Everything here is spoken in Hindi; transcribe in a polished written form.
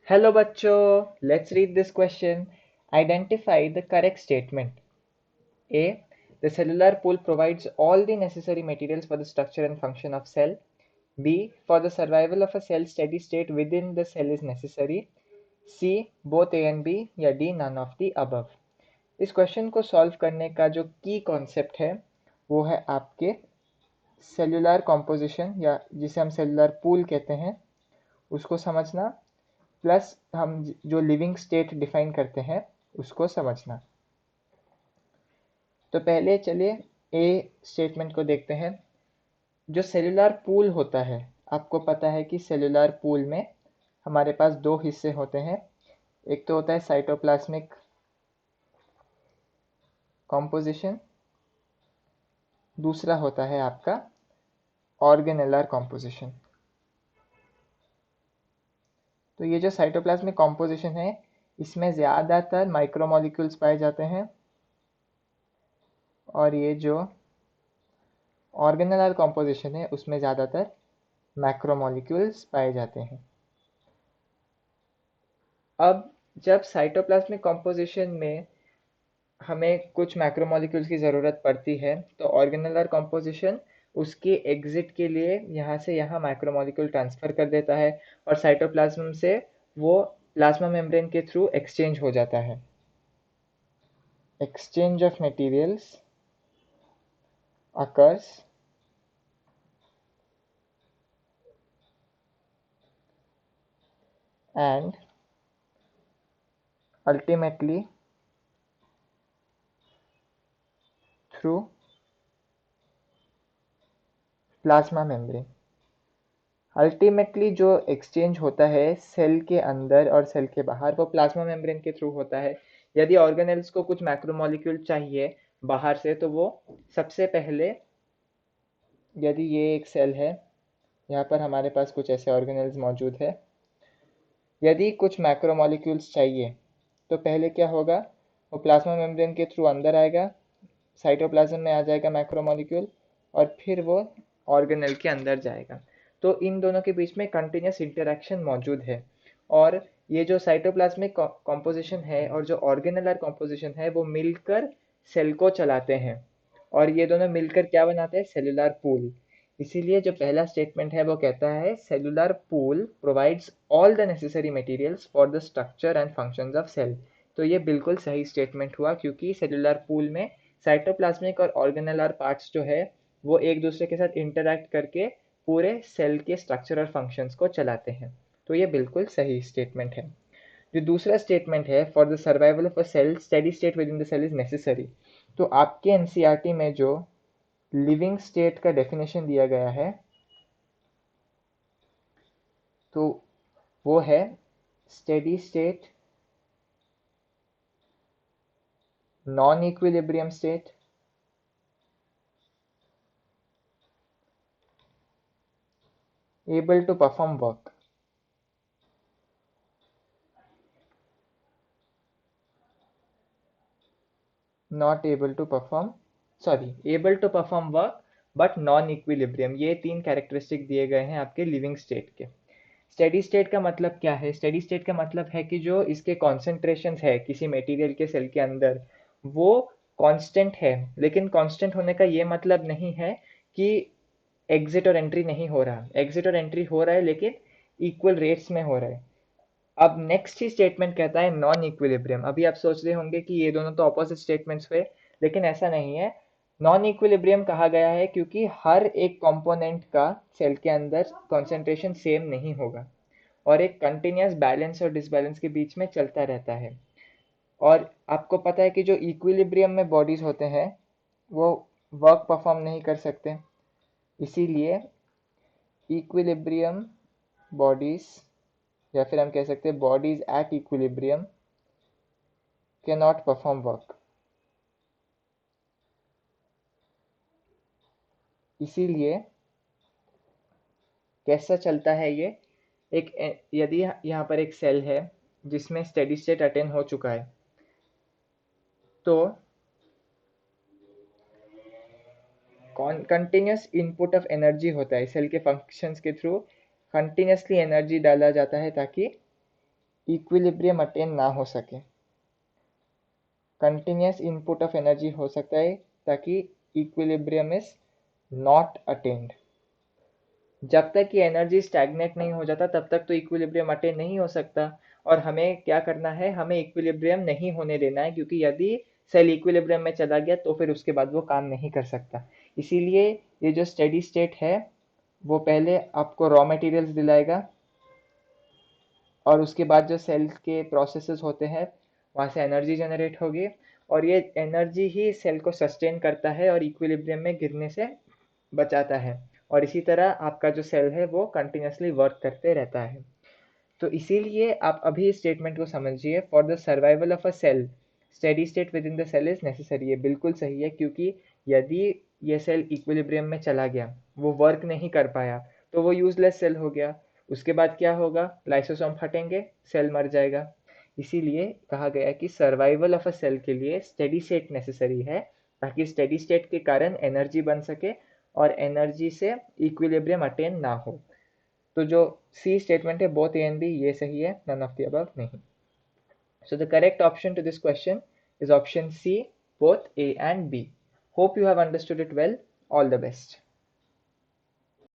Hello bachcho, let's read this question. Identify the correct statement. A. The cellular pool provides all the necessary materials for the structure and function of cell. B. For the survival of a cell, steady state within the cell is necessary. C. Both A and B या D none of the above. इस क्वेश्चन को सॉल्व करने का जो की कॉन्सेप्ट है वो है आपके सेलुलर कॉम्पोजिशन या जिसे हम सेलुलर पूल कहते हैं उसको समझना, प्लस हम जो लिविंग स्टेट डिफाइन करते हैं उसको समझना। तो पहले चलिए ए स्टेटमेंट को देखते हैं। जो सेलुलर पूल होता है, आपको पता है कि सेलुलर पूल में हमारे पास दो हिस्से होते हैं। एक तो होता है साइटोप्लाज्मिक कॉम्पोजिशन, दूसरा होता है आपका ऑर्गेनेलर कॉम्पोजिशन। तो ये जो साइटोप्लाज्मिक कॉम्पोजिशन है इसमें ज़्यादातर माइक्रोमोलिक्यूल्स पाए जाते हैं, और ये जो ऑर्गेनेलर कॉम्पोजिशन है उसमें ज़्यादातर मैक्रोमोलिक्यूल्स पाए जाते हैं। अब जब साइटोप्लाज्मिक कॉम्पोजिशन में हमें कुछ मैक्रोमोलिक्यूल्स की ज़रूरत पड़ती है तो ऑर्गेनेलर कॉम्पोजिशन उसके एग्जिट के लिए यहाँ से यहाँ मैक्रोमोलिक्यूल ट्रांसफ़र कर देता है और साइटोप्लाज्म से वो प्लाज्मा मेम्ब्रेन के थ्रू एक्सचेंज हो जाता है। Exchange of materials occurs and ultimately through plasma membrane. Ultimately जो एक्सचेंज होता है सेल के अंदर और सेल के बाहर वो प्लाज्मा मेम्ब्रेन के थ्रू होता है। यदि ऑर्गेनेल्स को कुछ मैक्रोमोलिक्यूल चाहिए बाहर से तो वो सबसे पहले, यदि ये एक सेल है, यहाँ पर हमारे पास कुछ ऐसे ऑर्गेनेल्स मौजूद है, यदि कुछ मैक्रोमोलिक्यूल्स चाहिए तो पहले क्या होगा, वो प्लाज्मा मेम्ब्रेन के थ्रू अंदर आएगा, साइटोप्लाज्म में आ जाएगा मैक्रोमोलिक्यूल और फिर वो ऑर्गेनेल के अंदर जाएगा। तो इन दोनों के बीच में कंटिन्यूस इंटरेक्शन मौजूद है और ये जो साइटोप्लाज्मिक कॉम्पोजिशन है और जो ऑर्गेनेलर कॉम्पोजिशन है वो मिलकर सेल को चलाते हैं और ये दोनों मिलकर क्या बनाते हैं, सेलुलर पूल। इसीलिए जो पहला स्टेटमेंट है वो कहता है cellular pool provides all the necessary materials for the structure and functions of cell. तो ये बिल्कुल सही स्टेटमेंट हुआ क्योंकि सेलुलर पूल में साइटोप्लाज्मिक और ऑर्गेनेलर पार्ट्स जो है वो एक दूसरे के साथ इंटरैक्ट करके पूरे सेल के स्ट्रक्चर और फंक्शंस को चलाते हैं। तो ये बिल्कुल सही स्टेटमेंट है। जो दूसरा स्टेटमेंट है for the survival of a cell steady state within the cell is necessary. तो आपके एनसीईआरटी में जो लिविंग स्टेट का डेफिनेशन दिया गया है तो वो है steady state, non equilibrium state, able to perform work। not able to perform sorry able to perform work but non equilibrium, ये तीन कैरेक्टरिस्टिक दिए गए हैं आपके लिविंग स्टेट के। स्टेडी स्टेट का मतलब क्या है, स्टेडी स्टेट का मतलब है कि जो इसके कॉन्सेंट्रेशन है किसी मटेरियल के सेल के अंदर वो कांस्टेंट है, लेकिन कांस्टेंट होने का ये मतलब नहीं है कि एग्जिट और एंट्री नहीं हो रहा, एग्जिट और एंट्री हो रहा है लेकिन इक्वल रेट्स में हो रहा है। अब नेक्स्ट ही स्टेटमेंट कहता है नॉन इक्विलिब्रियम। अभी आप सोच रहे होंगे कि ये दोनों तो ऑपोजिट स्टेटमेंट्स हुए, लेकिन ऐसा नहीं है। नॉन इक्विलिब्रियम कहा गया है क्योंकि हर एक कंपोनेंट का सेल के अंदर कॉन्सेंट्रेशन सेम नहीं होगा और एक कंटिन्यूस बैलेंस और डिसबैलेंस के बीच में चलता रहता है। और आपको पता है कि जो इक्विलिब्रियम में बॉडीज होते हैं वो वर्क परफॉर्म नहीं कर सकते, इसीलिए इक्विलिब्रियम बॉडीज या फिर हम कह सकते हैं bodies at equilibrium can not perform work. इसीलिए कैसा चलता है ये, एक यदि यहाँ पर एक सेल है जिसमें स्टेडी स्टेट अटेन हो चुका है तो कंटिन्यूस इनपुट ऑफ एनर्जी होता है, सेल के फंक्शंस के थ्रू कंटिन्यूसली एनर्जी डाला जाता है ताकि इक्विलिब्रियम अटेन ना हो सके। कंटिन्यूस इनपुट ऑफ एनर्जी हो सकता है ताकि इक्विलिब्रियम इज नॉट अटेन्ड। जब तक कि एनर्जी स्टैग्नेट नहीं हो जाता तब तक तो इक्विलिब्रियम अटेन नहीं हो सकता। और हमें क्या करना है, हमें इक्विलिब्रियम नहीं होने देना है, क्योंकि यदि सेल इक्विलिब्रियम में चला गया तो फिर उसके बाद वो काम नहीं कर सकता। इसीलिए ये जो स्टेडी स्टेट है वो पहले आपको रॉ मटेरियल्स दिलाएगा और उसके बाद जो सेल के प्रोसेसेस होते हैं वहाँ से एनर्जी जनरेट होगी और ये एनर्जी ही सेल को सस्टेन करता है और इक्विलिब्रियम में गिरने से बचाता है। और इसी तरह आपका जो सेल है वो कंटिन्यूसली वर्क करते रहता है। तो इसीलिए आप अभी इस स्टेटमेंट को समझिए, for the survival of a cell steady state within the cell is necessary. ये बिल्कुल सही है, क्योंकि यदि ये सेल इक्विलिब्रियम में चला गया, वो वर्क नहीं कर पाया, तो वो यूजलेस सेल हो गया। उसके बाद क्या होगा, लाइसोसोम फटेंगे, सेल मर जाएगा। इसीलिए कहा गया कि सर्वाइवल ऑफ अ सेल के लिए स्टेडी स्टेट नेसेसरी है, ताकि स्टेडी स्टेट के कारण एनर्जी बन सके और एनर्जी से इक्विलिब्रियम अटेन ना हो। तो जो सी स्टेटमेंट है बोथ ए एंड बी ये सही है, नन ऑफ द अबव नहीं। So the correct option to this question is option C, both A and B. Hope you have understood it well. All the best.